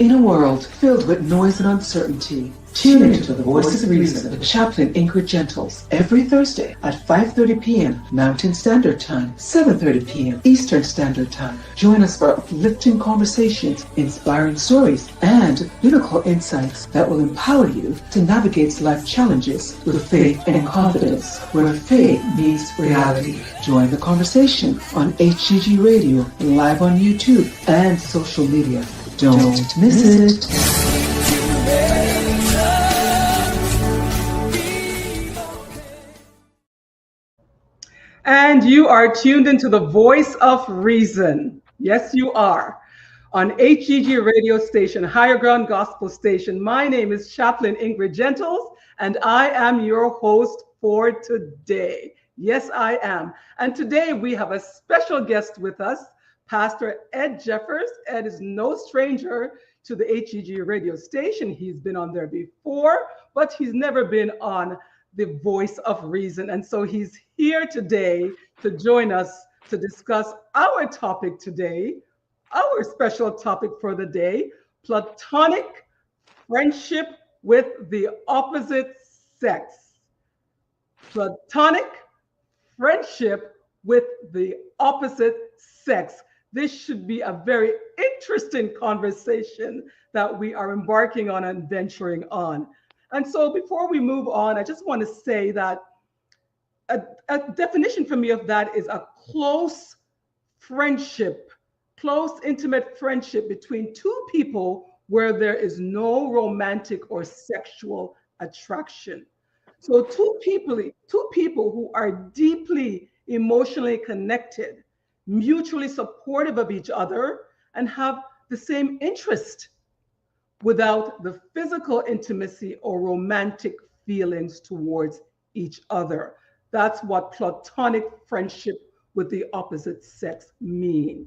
In a world filled with noise and uncertainty, tune into the Voice of Reason with Chaplain Ingrid Gentles every Thursday at 5:30 p.m. Mountain Standard Time, 7:30 p.m. Eastern Standard Time. Join us for uplifting conversations, inspiring stories, and biblical insights that will empower you to navigate life challenges with faith and confidence, where faith meets reality. Join the conversation on HGG Radio, live on YouTube, and social media. Don't miss it. And you are tuned into the Voice of Reason. Yes, you are. On HGG radio station, Higher Ground Gospel Station. My name is Chaplain Ingrid Gentles, and I am your host for today. Yes, I am. And today we have a special guest with us, Pastor Ed Jeffers. Ed is no stranger to the HGG radio station. He's been on there before, but he's never been on the Voice of Reason. And so he's here today to join us to discuss our topic today, our special topic for the day, Platonic friendship with the opposite sex. Platonic friendship with the opposite sex. This should be a very interesting conversation that we are embarking on and venturing on. And so before we move on, I just want to say that a definition for me of that is a close friendship, close, intimate friendship between two people where there is no romantic or sexual attraction. So two people who are deeply emotionally connected, mutually supportive of each other, and have the same interest without the physical intimacy or romantic feelings towards each other. That's what platonic friendship with the opposite sex mean.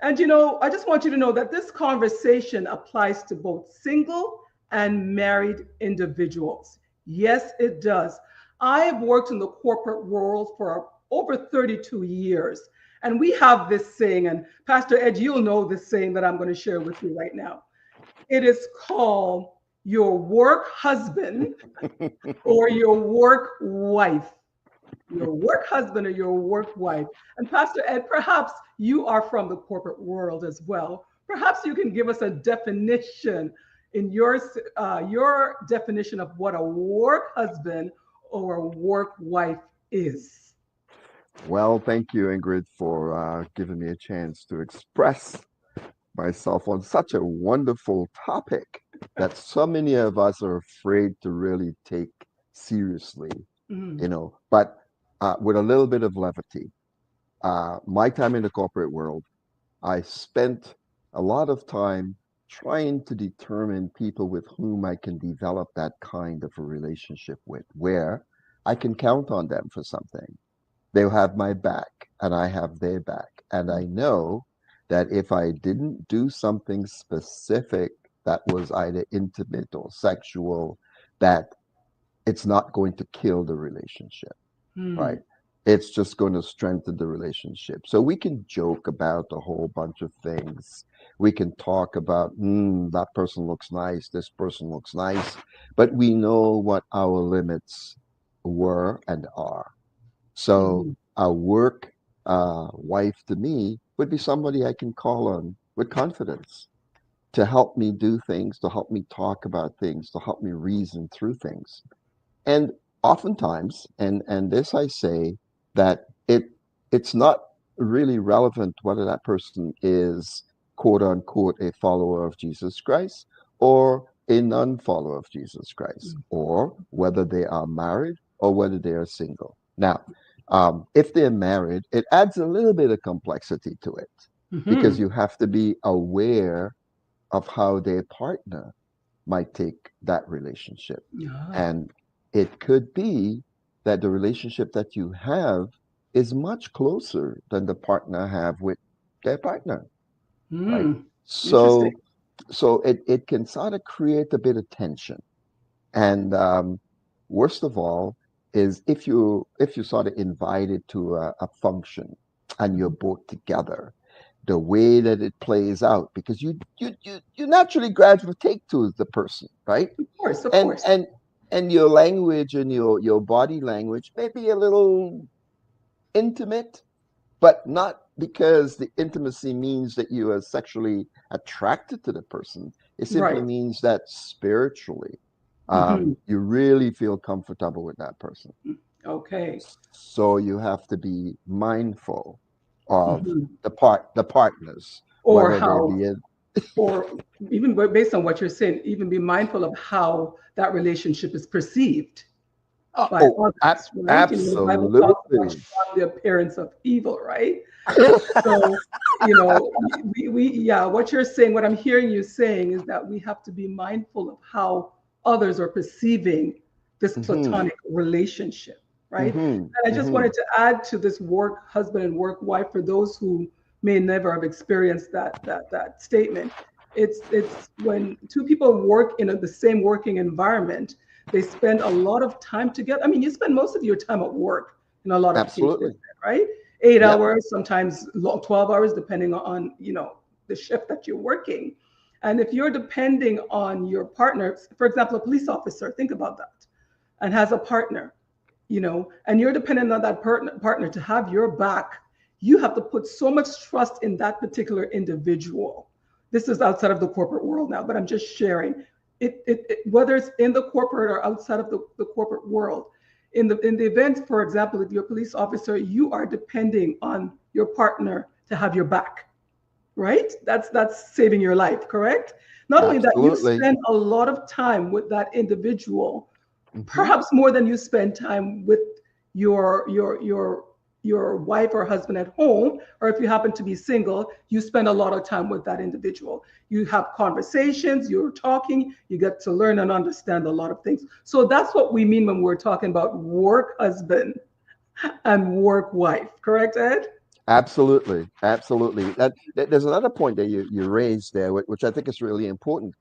And I just want you to know that this conversation applies to both single and married individuals. Yes, it does. I have worked in the corporate world for over 32 years. And we have this saying, and Pastor Ed, you'll know this saying that I'm going to share with you right now. It is called your work husband or your work wife. Your work husband or your work wife. And Pastor Ed, perhaps you are from the corporate world as well. Perhaps you can give us a definition in your definition of what a work husband or a work wife is. Well, thank you, Ingrid, for giving me a chance to express myself on such a wonderful topic that so many of us are afraid to really take seriously, but with a little bit of levity. My time in the corporate world, I spent a lot of time trying to determine people with whom I can develop that kind of a relationship with, where I can count on them for something. They'll have my back and I have their back. And I know that if I didn't do something specific that was either intimate or sexual, that it's not going to kill the relationship, right? It's just going to strengthen the relationship. So we can joke about a whole bunch of things. We can talk about, that person looks nice, this person looks nice, but we know what our limits were and are. So a work wife to me would be somebody I can call on with confidence to help me do things, to help me talk about things, to help me reason through things. And oftentimes, and this I say, that it's not really relevant whether that person is quote unquote a follower of Jesus Christ or a non-follower of Jesus Christ, or whether they are married or whether they are single. Now, if they're married, it adds a little bit of complexity to it because you have to be aware of how their partner might take that relationship. And it could be that the relationship that you have is much closer than the partner have with their partner. Right? So it can sort of create a bit of tension. And worst of all is if you sort of invited to a function and you're both together, the way that it plays out, because you naturally gravitate to the person, right? Of And course. and your language and your body language may be a little intimate, but not because the intimacy means that you are sexually attracted to the person. It simply Right. means that spiritually, Hmm. you really feel comfortable with that person. Okay. So you have to be mindful of Hmm. the partners, Or whether they how, be in. or even based on what you're saying, even be mindful of how that relationship is perceived by Oh, others, right? The Bible talks about absolutely. shun the appearance of evil, right? So, yeah, what you're saying, what I'm hearing you saying is that we have to be mindful of how others are perceiving this Hmm. platonic relationship, right? Hmm. And I just Hmm. wanted to add to this work husband and work wife for those who may never have experienced that statement. It's when two people work in the same working environment, they spend a lot of time together. I mean, you spend most of your time at work in a lot of cases, Absolutely. right? Eight Yep. hours, sometimes 12 hours, depending on, the shift that you're working. And if you're depending on your partner, for example, a police officer, think about that, and has a partner, and you're dependent on that partner to have your back, you have to put so much trust in that particular individual. This is outside of the corporate world now, but I'm just sharing whether it's in the corporate or outside of the corporate world. In the event, for example, if you're a police officer, you are depending on your partner to have your back, right? That's saving your life, correct? Not only that, you Absolutely. spend a lot of time with that individual, Hmm. perhaps more than you spend time with your wife or husband at home, or if you happen to be single, you spend a lot of time with that individual. You have conversations, you're talking, you get to learn and understand a lot of things. So that's what we mean when we're talking about work husband and work wife, correct, Ed? Absolutely. Absolutely. There's another point that you raised there, which I think is really important.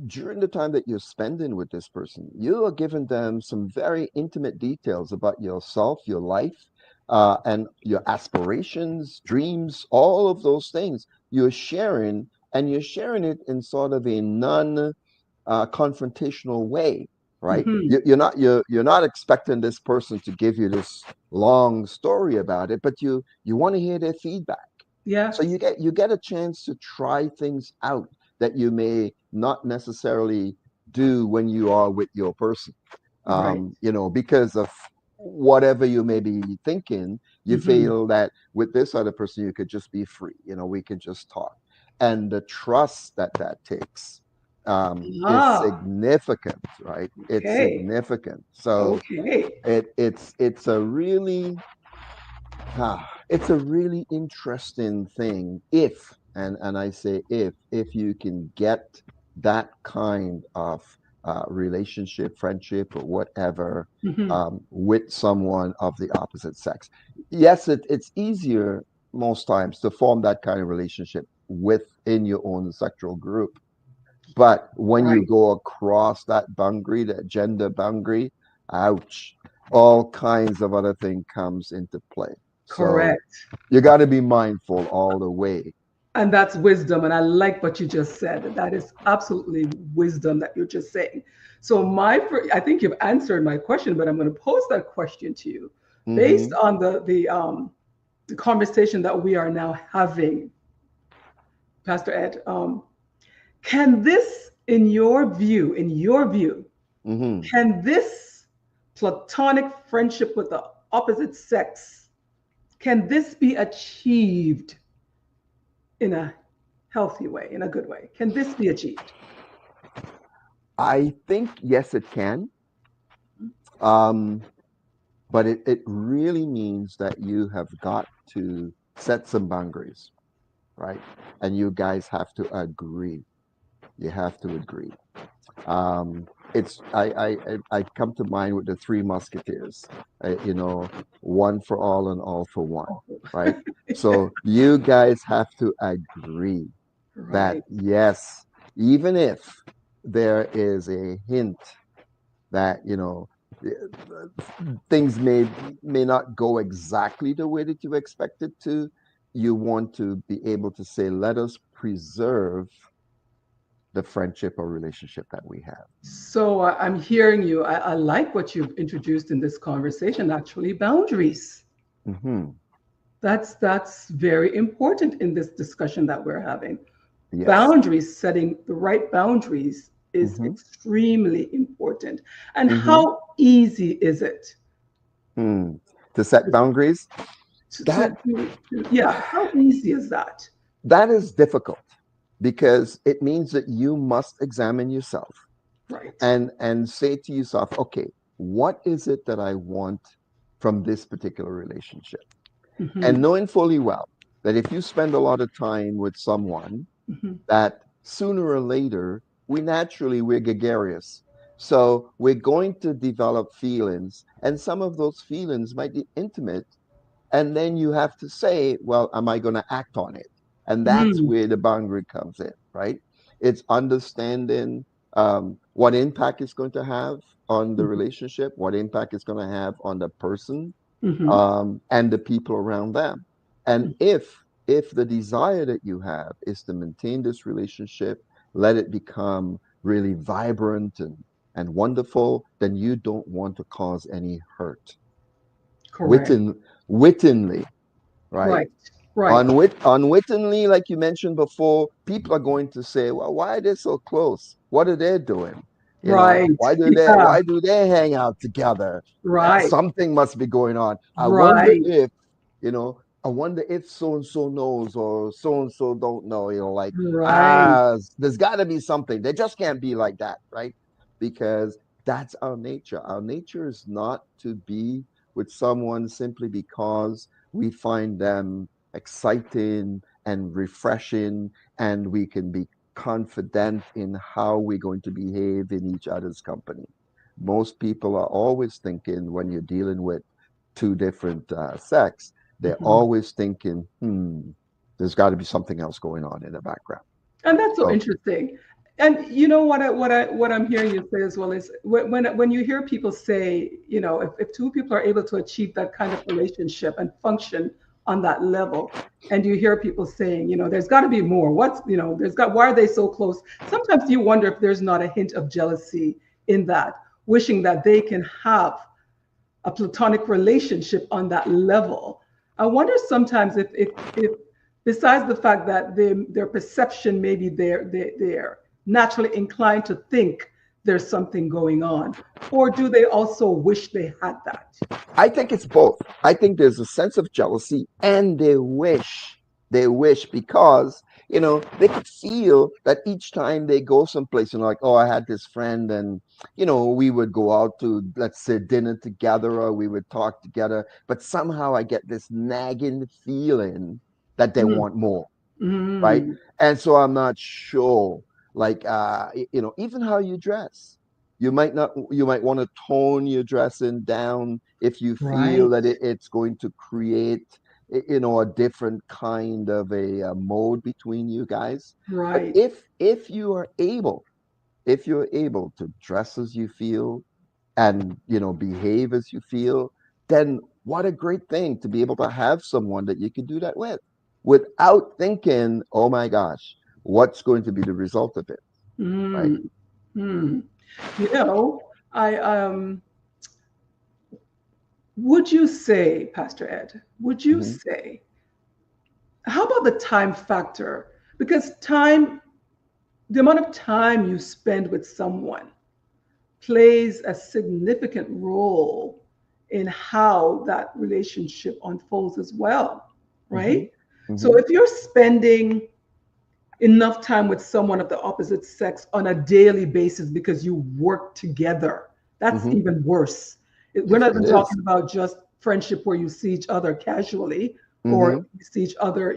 During the time that you're spending with this person, you are giving them some very intimate details about yourself, your life, and your aspirations, dreams, all of those things you're sharing, and you're sharing it in sort of a non confrontational way, right? Mm-hmm. You're not expecting this person to give you this long story about it, but you want to hear their feedback. So Yes. you get a chance to try things out that you may not necessarily do when you are with your person. Right. Because of whatever you may be thinking, you Mm-hmm. feel that with this other person you could just be free. We can just talk, and the trust that takes is Ah, significant, right? It's okay. significant. So Okay. it's a really it's a really interesting thing if, and I say if you can get that kind of relationship, friendship, or whatever Mm-hmm. with someone of the opposite sex. Yes, it's easier most times to form that kind of relationship within your own sexual group. But when you Right. go across that boundary, that gender boundary, ouch, all kinds of other thing comes into play. So Correct. you got to be mindful all the way. And that's wisdom. And I like what you just said. That is absolutely wisdom that you're just saying. So I think you've answered my question, but I'm going to pose that question to you, based Hmm. on the conversation that we are now having, Pastor Ed. Can this, in your view, Hmm. can this platonic friendship with the opposite sex, can this be achieved in a healthy way, in a good way? Can this be achieved? I think yes, it can. Um, but it really means that you have got to set some boundaries, right? And you guys have to agree. You have to agree. Um, it's I come to mind with the Three Musketeers. One for all and all for one, right? So you guys have to agree that Right. yes, even if there is a hint that things may not go exactly the way that you expect it to, you want to be able to say, let us preserve the friendship or relationship that we have. So I'm hearing you. I like what you've introduced in this conversation, actually, boundaries. Hmm. That's very important in this discussion that we're having. Yes. Boundaries, setting the right boundaries is Hmm. extremely important. And Hmm. how easy is it Mm. To set boundaries, that yeah, how easy is that? that is difficult because it means that you must examine yourself Right. and say to yourself, okay, what is it that I want from this particular relationship? And Hmm. knowing fully well that if you spend a lot of time with someone, Hmm. that sooner or later we're gregarious. So we're going to develop feelings, and some of those feelings might be intimate. And then you have to say, well, am I going to act on it? And that's Hmm. where the boundary comes in, right? It's understanding what impact it's going to have on the relationship, what impact it's going to have on the person, Hmm. and the people around them. And if the desire that you have is to maintain this relationship, let it become really vibrant and wonderful, then you don't want to cause any hurt. Correct. Wittingly, right? Right. Right. Unwittingly, like you mentioned before, people are going to say, well, why are they so close? What are they doing? You know, Right. why do they Yeah. why do they hang out together? Right. Something must be going on. Right. I wonder if so and so knows or so and so don't know, like Right. there's got to be something. They just can't be like that, right? Because that's our nature. Our nature is not to be with someone simply because we find them exciting and refreshing, and we can be confident in how we're going to behave in each other's company. Most people are always thinking when you're dealing with two different sects, they're Mhm. always thinking, there's got to be something else going on in the background. And that's so So, interesting. And you know what I'm hearing you say as well is when you hear people say, if two people are able to achieve that kind of relationship and function on that level, and you hear people saying, there's got to be more. Why are they so close? Sometimes you wonder if there's not a hint of jealousy in that, wishing that they can have a platonic relationship on that level. I wonder sometimes if besides the fact that their perception maybe they're naturally inclined to think there's something going on, or do they also wish they had that? I think it's both. I think there's a sense of jealousy and they wish because, they could feel that each time they go someplace, like, oh, I had this friend and, we would go out to, let's say, dinner together or we would talk together. But somehow I get this nagging feeling that they Mm, want more, right? mm, And so I'm not sure, like, even how you dress. You might want to tone your dressing down if you feel right, that it's going to create, a different kind of a mode between you guys. But right. if you're able to dress as you feel and behave as you feel, then what a great thing to be able to have someone that you can do that with without thinking, oh my gosh, what's going to be the result of it, right? Mm, mm. I would you say, Pastor Ed, would you Hmm. say, how about the time factor? Because time, the amount of time you spend with someone plays a significant role in how that relationship unfolds as well, Hmm. right? So Hmm. if you're spending enough time with someone of the opposite sex on a daily basis because you work together, that's Hmm. even worse. We're Yes, not it even is. talking about just friendship where you see each other casually or Hmm. you see each other,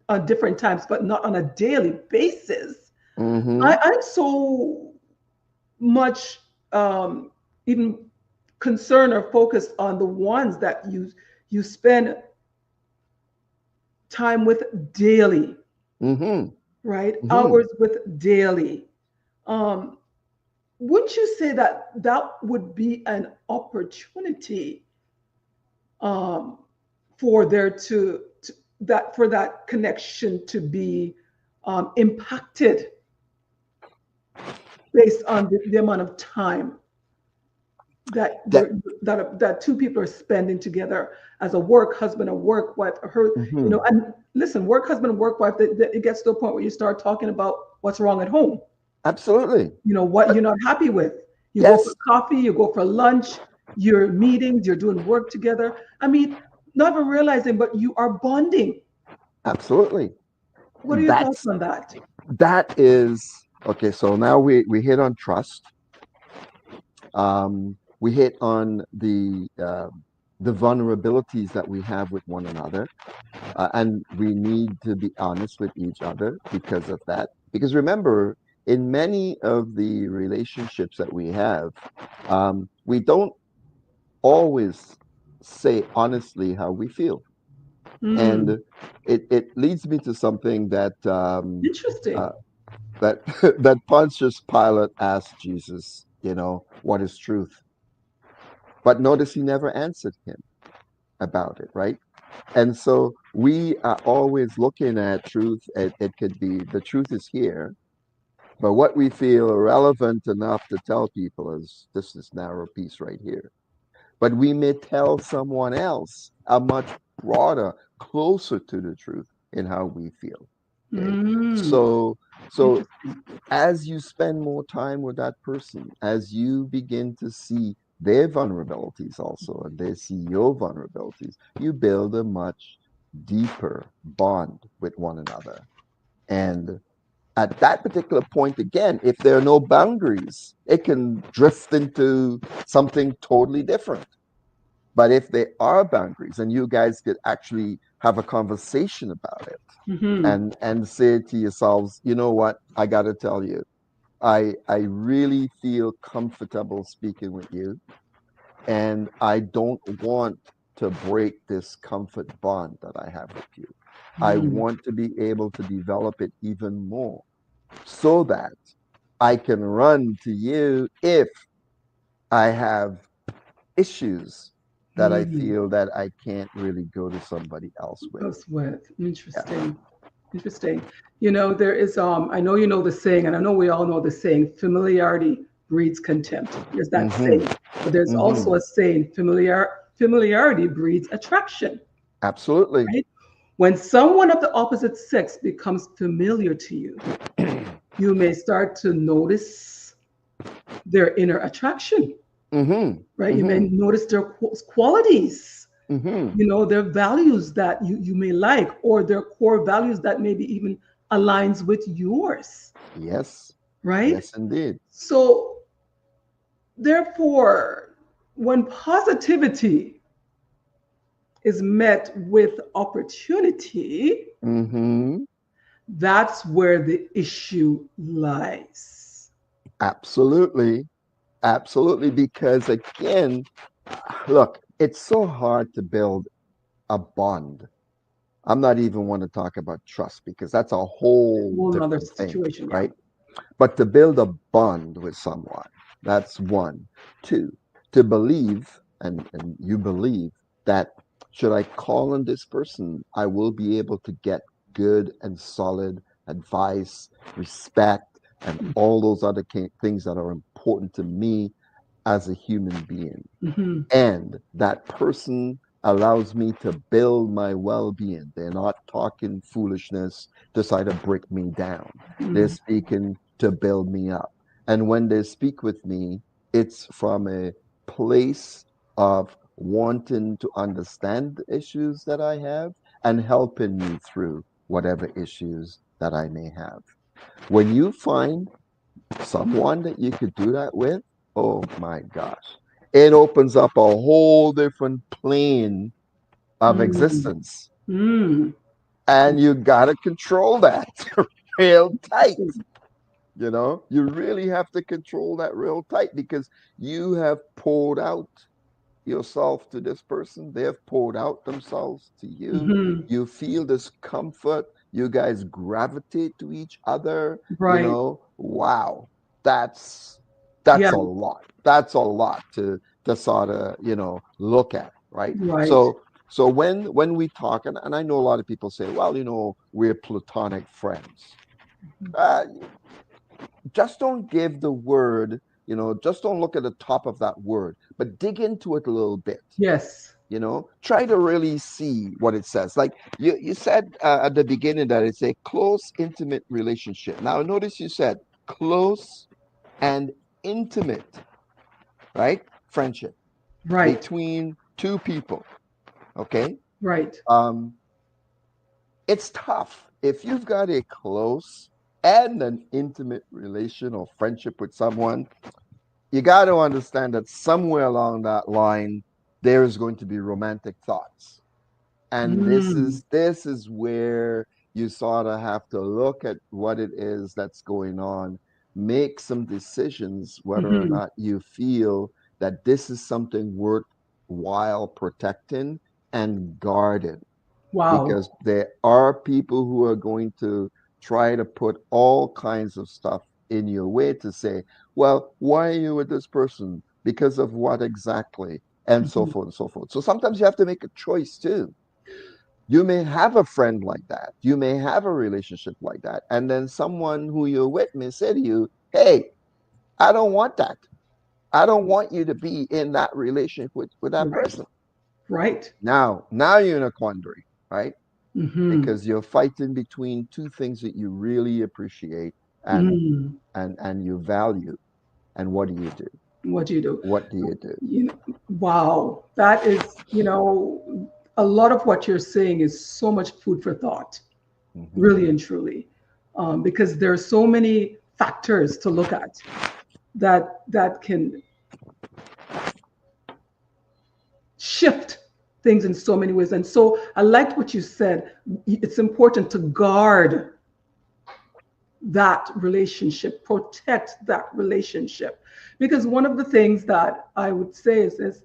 on different times, but not on a daily basis. Hmm. I'm so much even concerned or focused on the ones that you spend time with daily, Hmm. right? Hmm. Hours with daily. Um, wouldn't you say that would be an opportunity um, for there to that for that connection to be impacted based on the amount of time that That that two people are spending together as a work husband and work wife. Her, you mhm, know, and listen, work husband and work wife. That it gets to a point where you start talking about what's wrong at home. absolutely. You know what But you're not happy with. You go for yes, coffee. You go for lunch. You're meetings. You're doing work together. I mean, not even realizing, but you are bonding. absolutely. What are your thoughts That's on that? that is okay. So now we hit on trust. We hit on the vulnerabilities that we have with one another, and we need to be honest with each other because of that. Because remember, in many of the relationships that we have, we don't always say honestly how we feel, and Hmm. it leads me to something Interesting. uh, that that Pontius Pilate asked Jesus, what is truth? But notice he never answered him about it, right? And so we are always looking at truth. It could be the truth is here, but what we feel relevant enough to tell people is this narrow piece right here. But we may tell someone else a much broader, closer to the truth in how we feel. Okay. Hmm. So Interesting. as you spend more time with that person, as you begin to see their vulnerabilities also, and they see your vulnerabilities, you build a much deeper bond with one another. And at that particular point, again, if there are no boundaries, it can drift into something totally different. But if there are boundaries and you guys could actually have a conversation about it Hmm. and say to yourselves, you know what, I got to tell you, I really feel comfortable speaking with you, and I don't want to break this comfort bond that I have with you. I Hmm. want to be able to develop it even more so that I can run to you if I have issues that I Hmm. feel that I can't really go to somebody else with. That's what. Yeah. Interesting. Interesting. You know, there is I know you know the saying, and I know we all know the saying, familiarity breeds contempt. There's that Mm-hmm. saying. But there's Mm-hmm. also a saying, familiarity breeds attraction, Absolutely. right? When someone of the opposite sex becomes familiar to you, you may start to notice their inner attraction, Mm-hmm. right? You may Mm-hmm. notice their qualities, Mm-hmm. you know, their values that you may like, or their core values that maybe even aligns with yours, Yes. right? Yes, indeed. So therefore, when positivity is met with opportunity, Mm-hmm. that's where the issue lies. Absolutely. Absolutely. Because again, look, it's so hard to build a bond. I'm not even want to talk about trust because that's a whole Whole another different thing, situation, yeah. right? But to build a bond with someone, that's one. Two, to believe, and you believe that should I call on this person, I will be able to get good and solid advice, respect, and all those other things that are important to me as a human being. Hmm. And that person allows me to build my well-being. They're not talking foolishness to try to break me down. They're Hmm. speaking to build me up. And when they speak with me, it's from a place of wanting to understand the issues that I have and helping me through whatever issues that I may have. When you find someone that you could do that with, oh my gosh, it opens up a whole different plane of Mm. existence. Mm. And you got to control that real tight. Interesting. You really have to control that real tight because you have poured out yourself to this person. They have poured out themselves to you. Hmm. You feel this comfort. You guys gravitate to each other. Right. Wow, that's that's Yeah. a lot. That's a lot to sort of look at, right? Right. So So when we talk, and I know a lot of people say, well, we're platonic friends. Uh, just don't give the word, just don't look at the top of that word, but dig into it a little bit. Yes. Try to really see what it says. Like you said at the beginning that it's a close, intimate relationship. Now, notice you said close and intimate, right? Friendship Right. between two people. Okay. Right. Um, it's tough if you've got a close and an intimate relation or friendship with someone. You got to understand that somewhere along that line, there is going to be romantic thoughts. And Mm. this is where you sort of have to look at what it is that's going on, make some decisions whether or Hmm. not you feel that this is something worthwhile protecting and guarding, Wow. because there are people who are going to try to put all kinds of stuff in your way to say, well, why are you with this person? Because of what exactly? And so Mhm. forth and so forth. So sometimes you have to make a choice too. You may have a friend like that. You may have a relationship like that. And then someone who you're with may say to you, hey, I don't want that. I don't want you to be in that relationship with that Right. person. Right. Now you're in a quandary, right? Hmm. Because you're fighting between two things that you really appreciate and Mm. and you value. And what do you do? What do you do? What do you do? You know, wow. That is, a lot of what you're saying is so much food for thought, Hmm. really and truly, because there are so many factors to look at that can shift things in so many ways. And so I liked what you said. It's important to guard that relationship, protect that relationship. Because one of the things that I would say is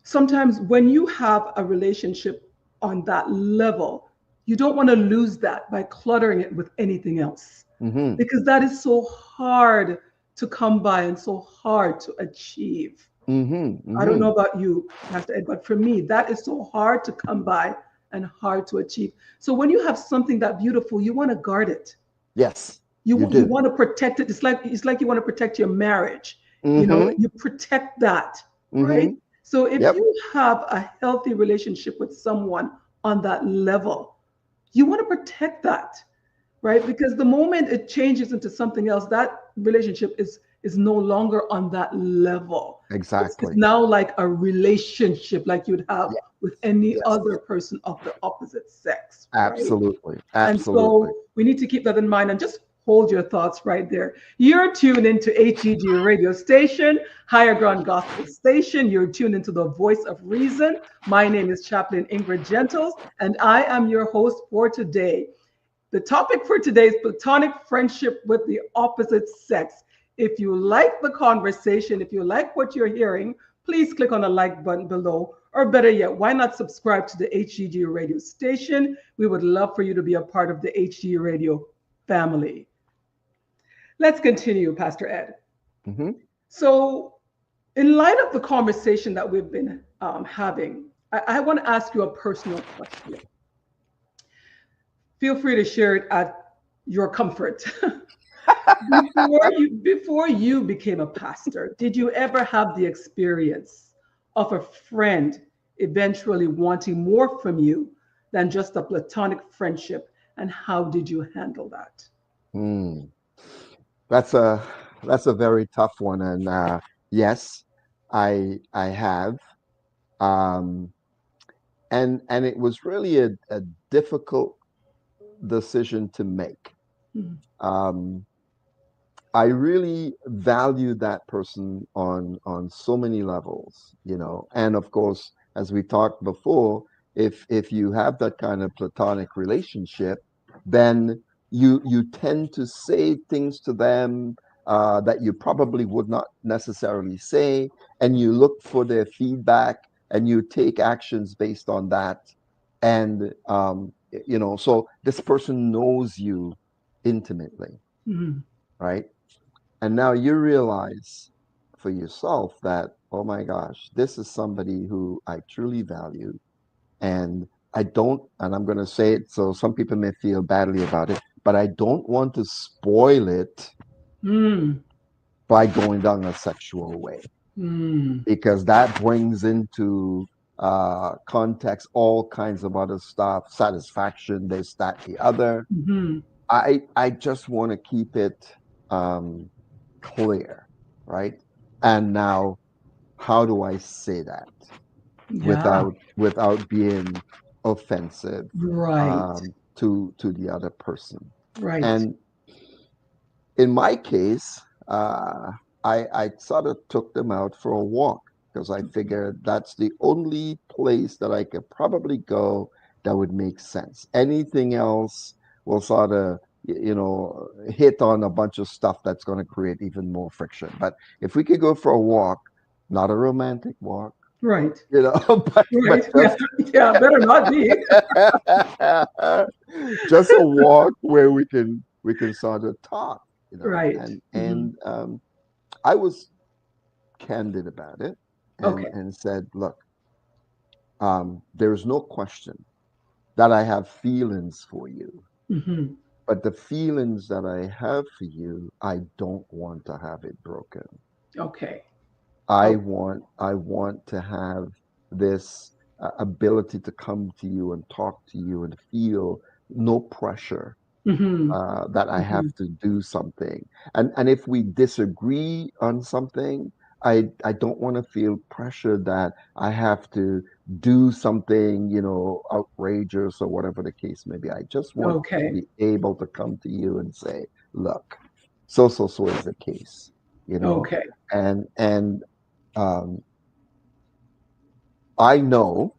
sometimes when you have a relationship on that level, you don't want to lose that by cluttering it with anything else. Hmm. Because that is so hard to come by and so hard to achieve. Hmm. I don't Hmm. know about you, Pastor Ed, but for me, that is so hard to come by and hard to achieve. So when you have something that beautiful, you want to guard it. Yes, you You do. want to protect it. It's like you want to protect your marriage. Hmm. You protect that, right? Hmm. So if Yep. you have a healthy relationship with someone on that level, you want to protect that, right? Because the moment it changes into something else, that relationship is no longer on that level. It's Exactly. now like a relationship like you'd have Yes. with any Yes. other person of the opposite sex, right? Absolutely. And Absolutely. so we need to keep that in mind and just hold your thoughts right there. You're tuned into HEG radio station, Higher Ground Gospel Station. You're tuned into the voice of reason. My name is Chaplain Ingrid Gentles, and I am your host for today. The topic for today is platonic friendship with the opposite sex. If you like the conversation, if you like what you're hearing, please click on the like button below. Or better yet, why not subscribe to the HGG radio station? We would love for you to be a part of the HGG radio family. Let's continue, Pastor Ed. Hmm. So, in light of the conversation that we've been having, I want to ask you a personal question. Feel free to share it at your comfort. Before you became a pastor, did you ever have the experience of a friend eventually wanting more from you than just a platonic friendship? And how did you handle that? Mm. That's a that's a very tough one, and yes, I have, um, and it was really a difficult decision to make. Mhm. Um, I really value that person on so many levels, and of course, as we talked before, if you have that kind of platonic relationship, then you tend to say things to them that you probably would not necessarily say, and you look for their feedback, and you take actions based on that, and so this person knows you intimately, Mhm. right? And now you realize for yourself that, oh my gosh, this is somebody who I truly value. And and I'm going to say it, so some people may feel badly about it, but I don't want to spoil it by going down a sexual way, because that brings into context all kinds of other stuff, satisfaction, this, that, the other. I just want to keep it clear, right? And now, how do I say that Yeah. without being offensive Right. to the other person? Right. And in my case, I sort of took them out for a walk because I figured that's the only place that I could probably go that would make sense. Anything else will sort of, hit on a bunch of stuff that's going to create even more friction. But if we could go for a walk, not a romantic walk, Right. but Right. Yeah. Yeah. Better not be. just a walk where we can sort of talk, Right. and I was candid about it and Okay. said, look, there's no question that I have feelings for you, but the feelings that I have for you, I don't want to have it broken. Okay. I Okay. want to have this ability to come to you and talk to you and feel no pressure that I have to do something. And if we disagree on something, I don't want to feel pressure that I have to do something, outrageous or whatever the case may be. I just want to Okay. be able to come to you and say, look, so is the case, you know, Okay. and um, I know,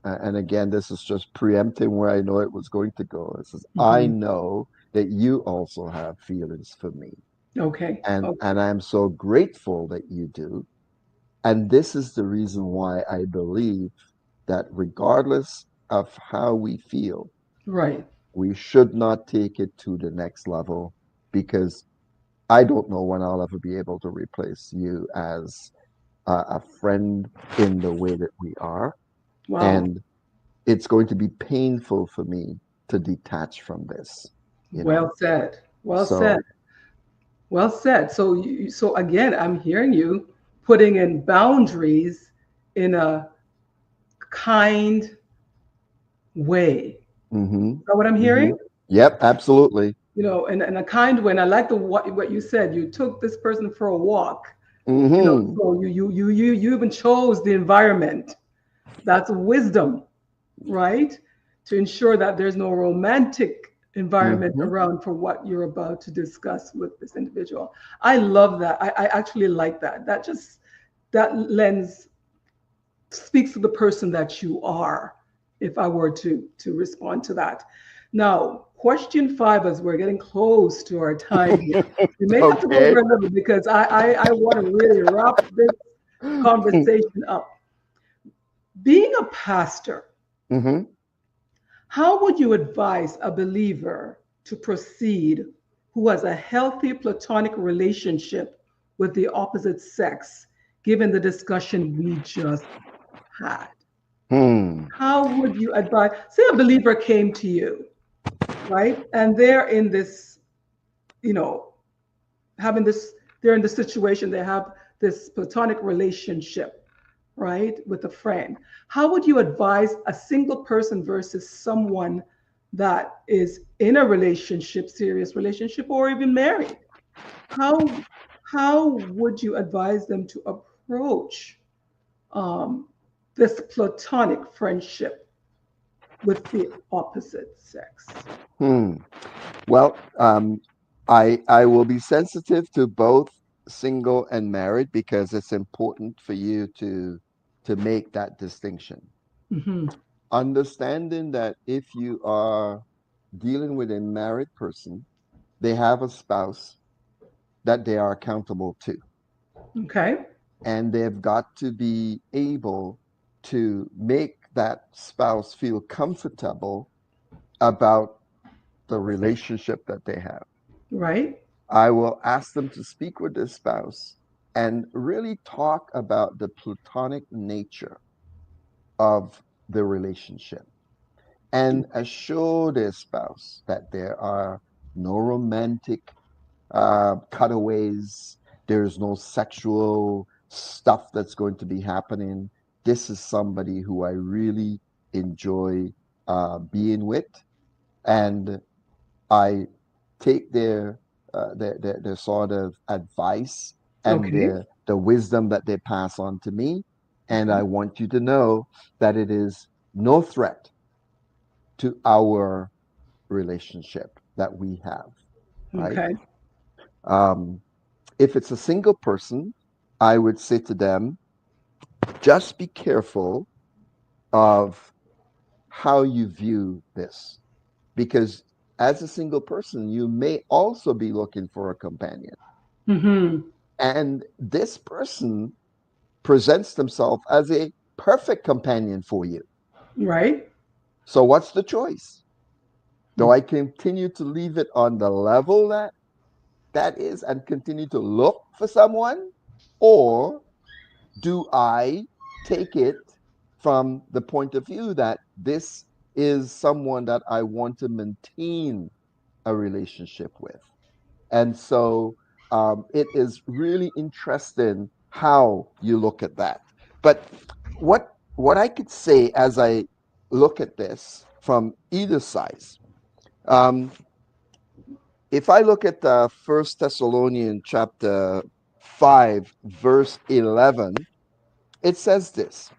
and again, this is just preempting where I know it was going to go. It says, I know that you also have feelings for me. Okay. And I'm so grateful that you do. And this is the reason why I believe that regardless of how we feel, Right. we should not take it to the next level, because I don't know when I'll ever be able to replace you as a friend in the way that we are. Wow. And it's going to be painful for me to detach from this, you Well know. said. Well said. So, Well said. So again, I'm hearing you putting in boundaries in a kind way. hmm Is that what I'm hmm hearing? yep, absolutely. In a kind way. And I like what you said. You took this person for a walk. hmm So you even chose the environment. That's wisdom, right? To ensure that there's no romantic environment hmm around for what you're about to discuss with this individual. I love that. I actually like that. That lens speaks to the person that you are, if I were to respond to that. Now, question 5, as we're getting close to our time here. We may have to go Okay. over a little because I want to really wrap this conversation up. Being a pastor, hmm how would you advise a believer to proceed who has a healthy platonic relationship with the opposite sex, given the discussion we just had? Hmm. How would you advise? Say a believer came to you, right? And they're in this, you know, having this, they're in the situation, they have this platonic relationship, right, with a friend. How would you advise a single person versus someone that is in a relationship, serious relationship, or even married? How how would you advise them to approach um, this platonic friendship with the opposite sex? Hmm. Well, I will be sensitive to both single and married, because it's important for you to make that distinction. Hmm. Understanding that if you are dealing with a married person, they have a spouse that they are accountable to, Okay. and they've got to be able to make that spouse feel comfortable about the relationship that they have. Right. I will ask them to speak with their spouse and really talk about the platonic nature of the relationship and assure their spouse that there are no romantic cutaways, there's no sexual stuff that's going to be happening. This is somebody who I really enjoy being with, and I take their sort of advice and Okay. the wisdom that they pass on to me, and Okay. I want you to know that it is no threat to our relationship that we have, right? Okay. Um, if it's a single person, I would say to them, just be careful of how you view this, because as a single person, you may also be looking for a companion. Mm-hmm. And this person presents themselves as a perfect companion for you. Right. So what's the choice? Do I continue to leave it on the level that is and continue to look for someone? Or do I take it from the point of view that this is someone that I want to maintain a relationship with? And so it is really interesting how you look at that. But what I could say as I look at this from either side, um, if I look at First Thessalonians chapter 5, verse 11, it says this: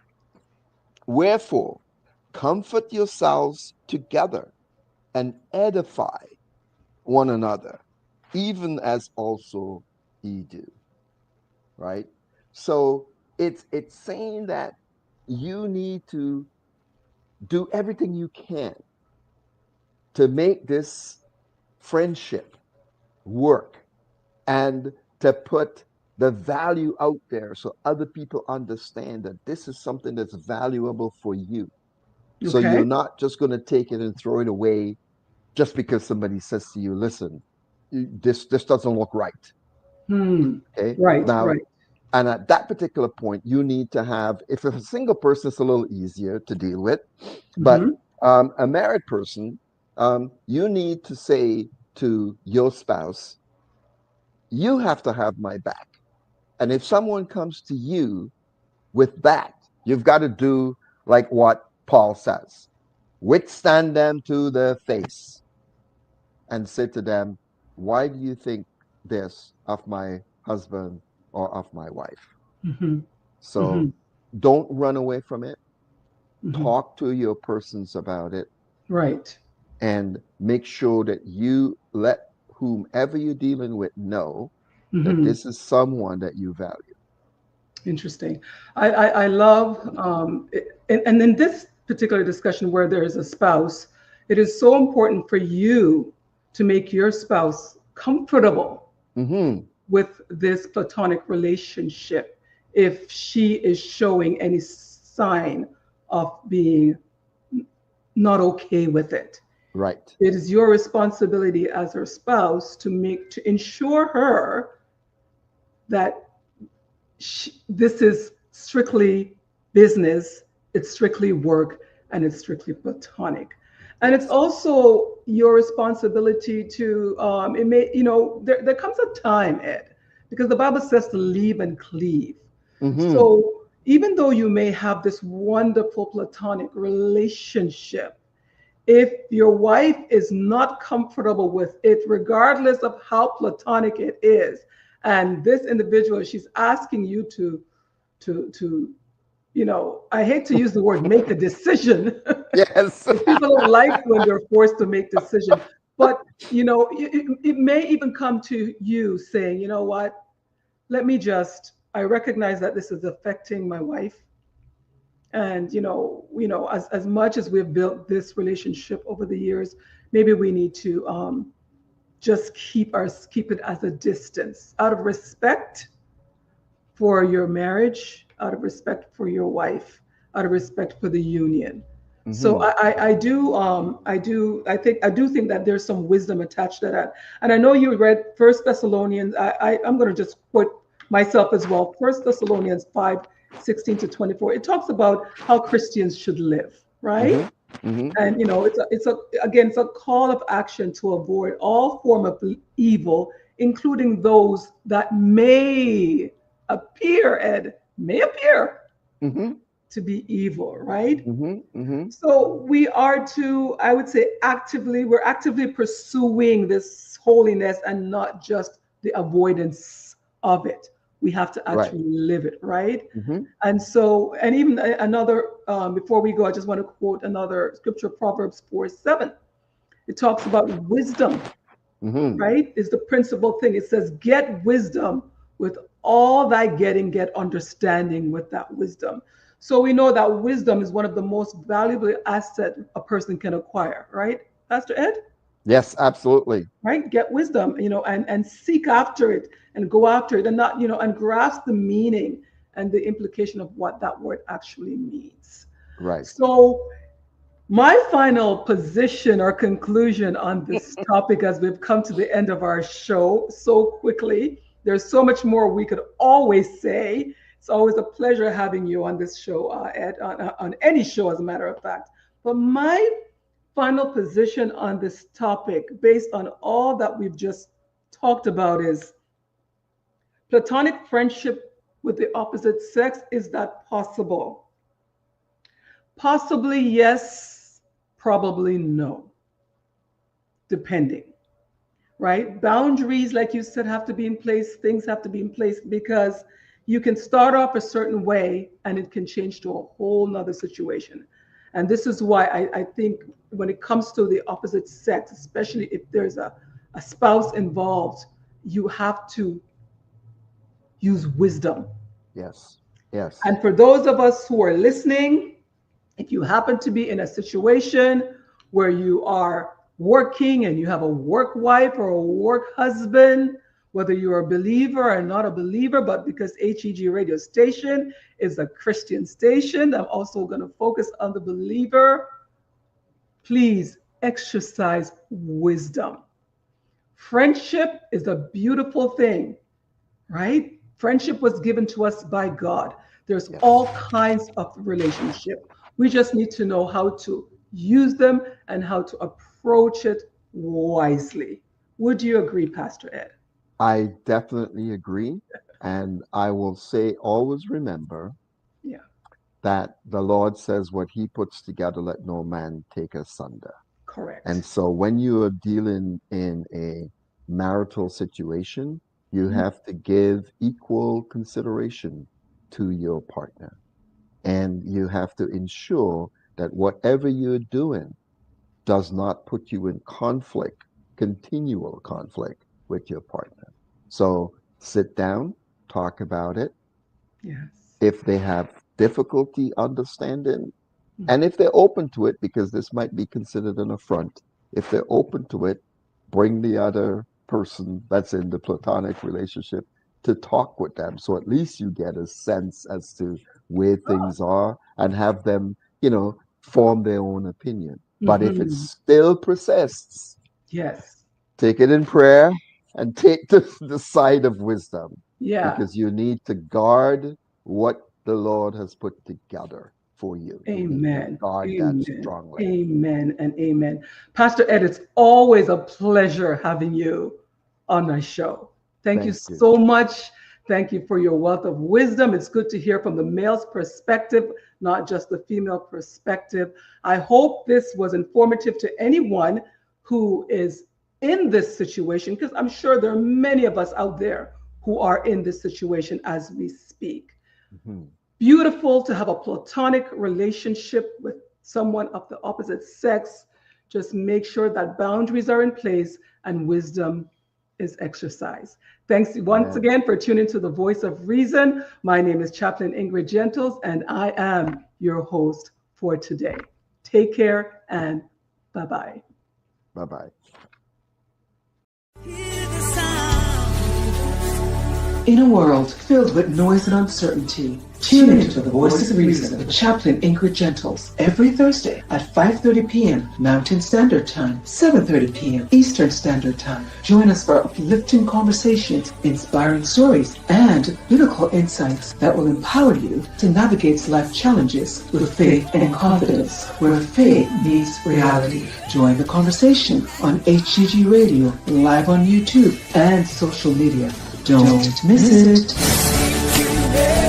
Wherefore, comfort yourselves together and edify one another, even as also ye do. Right? So it's saying that you need to do everything you can to make this friendship work and to put the value out there so other people understand that this is something that's valuable for you. So Okay. you're not just going to take it and throw it away just because somebody says to you, listen, this doesn't look right. Hmm. Okay. Right. Now, Right. and at that particular point, you need to have, if it's a single person, it's a little easier to deal with. But Mm-hmm. a married person, you need to say to your spouse, you have to have my back. And if someone comes to you with that, you've got to do like what Paul says: withstand them to the face and say to them, why do you think this of my husband or of my wife? Mm-hmm. Mm-hmm. So don't run away from it. Mm-hmm. Talk to your persons about it Right. and make sure that you let whomever you're dealing with know that Mm-hmm. this is someone that you value. Interesting. I love, and in this particular discussion where there is a spouse, it is so important for you to make your spouse comfortable Mm-hmm. with this platonic relationship if she is showing any sign of being not okay with it. Right. It is your responsibility as her spouse to ensure her that this is strictly business, it's strictly work, and it's strictly platonic. And it's Yes. also your responsibility to, it may, there comes a time, Ed, because the Bible says to leave and cleave. Mm-hmm. So even though you may have this wonderful platonic relationship, if your wife is not comfortable with it, regardless of how platonic it is, and this individual, she's asking you to I hate to use the word make a decision Yes. because people don't like when they're forced to make decisions. But it may even come to you saying, you know what, I recognize that this is affecting my wife. And as much as we've built this relationship over the years, maybe we need to just keep it as a distance out of respect for your marriage, out of respect for your wife, out of respect for the union. So Mm-hmm. I do think that there's some wisdom attached to that. And I know you read First Thessalonians. I'm going to just quote myself as well. First Thessalonians 5 16 to 24, it talks about how Christians should live, right? And it's a call of action to avoid all form of evil, including those that may appear to be evil, right? So we are to, I would say, we're actively pursuing this holiness and not just the avoidance of it. We have to actually live it, right? And so, and even another, before we go, I just want to quote another scripture, Proverbs 4:7. It talks about wisdom, right? Is the principal thing. It says, get wisdom, with all thy getting, get understanding with that wisdom. So we know that wisdom is one of the most valuable assets a person can acquire, right, Pastor Ed? Yes, absolutely. Right? Get wisdom, and seek after it and go after it and not, and grasp the meaning and the implication of what that word actually means. Right. So my final position or conclusion on this topic, as we've come to the end of our show so quickly, there's so much more we could always say. It's always a pleasure having you on this show, Ed, on any show, as a matter of fact. But my final position on this topic, based on all that we've just talked about, is Platonic friendship with the opposite sex. Is that possible? Possibly yes, probably no, depending, right? Boundaries, like you said, have to be in place. Things have to be in place, because you can start off a certain way and it can change to a whole nother situation. And this is why I think when it comes to the opposite sex, especially if there's a spouse involved, you have to use wisdom. Yes. Yes. And for those of us who are listening, if you happen to be in a situation where you are working and you have a work wife or a work husband, whether you're a believer or not a believer, but because HEG radio station is a Christian station, I'm also going to focus on the believer. Please exercise wisdom. Friendship is a beautiful thing, right? Friendship was given to us by God. There's all kinds of relationship. We just need to know how to use them and how to approach it wisely. Would you agree, Pastor Ed? I definitely agree. And I will say, always remember that the Lord says, what he puts together, let no man take asunder. Correct. And so when you are dealing in a marital situation, you have to give equal consideration to your partner. And you have to ensure that whatever you're doing does not put you in conflict, continual conflict with your partner. So sit down, talk about it. Yes. If they have difficulty understanding, and if they're open to it, because this might be considered an affront, if they're open to it, bring the other person that's in the platonic relationship to talk with them. So at least you get a sense as to where things are and have them, form their own opinion. But if it still persists, yes, take it in prayer and take the side of wisdom. Yeah. Because you need to guard what the Lord has put together for you. Amen. Guard Amen. that strongly. Amen and amen. Pastor Ed, it's always a pleasure having you on my show. Thank you so much. Thank you for your wealth of wisdom. It's good to hear from the male's perspective, not just the female perspective. I hope this was informative to anyone who is in this situation, because I'm sure there are many of us out there who are in this situation as we speak. Beautiful to have a platonic relationship with someone of the opposite sex. Just make sure that boundaries are in place and wisdom is exercised. Thanks once again for tuning to the Voice of Reason. My name is Chaplain Ingrid Gentles, and I am your host for today. Take care and bye-bye. Bye-bye. Hear the sound In a world filled with noise and uncertainty, tune into the Voice of Reason with Chaplain Ingrid Gentles every Thursday at 5:30 p.m. Mountain Standard Time, 7:30 p.m. Eastern Standard Time. Join us for uplifting conversations, inspiring stories, and biblical insights that will empower you to navigate life challenges with faith and confidence, where faith meets reality. Join the conversation on HGG Radio, live on YouTube, and social media. Don't miss it.